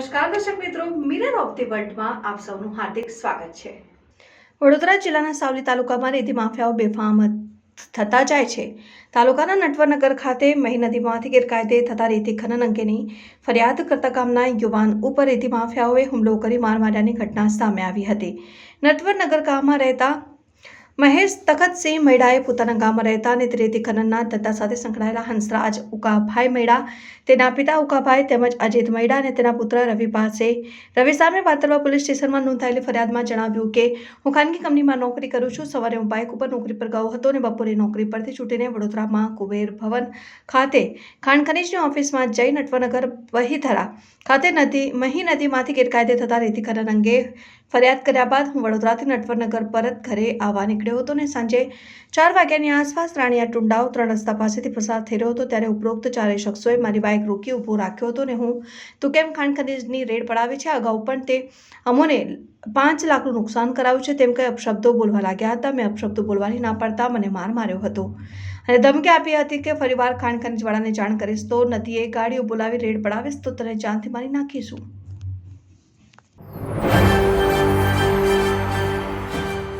નમસ્કાર દર્શક મિત્રો, મિરર ઓફ ધી વર્લ્ડમાં આપ સૌનું હાર્દિક સ્વાગત છે। વડોદરા જિલ્લાના સાવલી તાલુકામાં રેતી માફિયાઓ બેફામ થતા જાય છે। તાલુકાના નટવરનગર ખાતે મહી નદીમાંથી ગેરકાયદે થતા રેતી ખનન અંગેની ફરિયાદ કરતા ગામના યુવાન ઉપર રેતી માફિયાઓએ હુમલો કરી માર માર્યાની ઘટના સામે આવી હતી। નટવરનગર ગામમાં રહેતા મહેશ તખતસિંહ મૈડાએ પોતાના ગામમાં રહેતા અને રેતી ખનનના ધંધા સાથે સંકળાયેલા હંસરાજ ઉકાભાઈ મૈડા, તેના પિતા ઉકાભાઈ તેમજ અજીત મૈડા અને તેના પુત્ર રવિ સામે પાતળવા પોલીસ સ્ટેશનમાં નોંધાયેલી ફરિયાદમાં જણાવ્યું કે હું ખાનગી કંપનીમાં નોકરી કરું છું। સવારે હું બાઇક ઉપર નોકરી પર ગયો હતો અને બપોરે નોકરી પરથી છૂટીને વડોદરામાં કુબેર ભવન ખાતે ખાણ ખનીજની ઓફિસમાં જઈ નટવરનગર વહીધરા ખાતે મહી નદીમાંથી ગેરકાયદે થતા રેતી ખનન અંગે ફરિયાદ કર્યા બાદ હું વડોદરાથી નટવરનગર પરત ઘરે આવવા નીકળ્યો હતો અને સાંજે 4 વાગ્યાની આસપાસ રાણીયા ટુંડાવ 3 રસ્તા પાસેથી પસાર થઈ રહ્યો હતો ત્યારે ઉપરોક્ત ચારેય શખ્સોએ મારી બાઇક રોકી ઊભો રાખ્યો હતો અને હું તું કેમ ખાણ ખનીજની રેડ પડાવી છે, અગાઉ પણ તે અમોને 5 લાખનું નુકસાન કરાવ્યું છે તેમ કહી અપશબ્દો બોલવા લાગ્યા હતા। મેં અપશબ્દો બોલવાની ના પાડતા મને માર માર્યો હતો અને ધમકી આપી હતી કે ફરીવાર ખાણ ખનીજવાળાને જાણ કરીશ તો નદીએ ગાડીઓ બોલાવી રેડ પડાવીશ તો તને જાનથી મારી નાખીશું।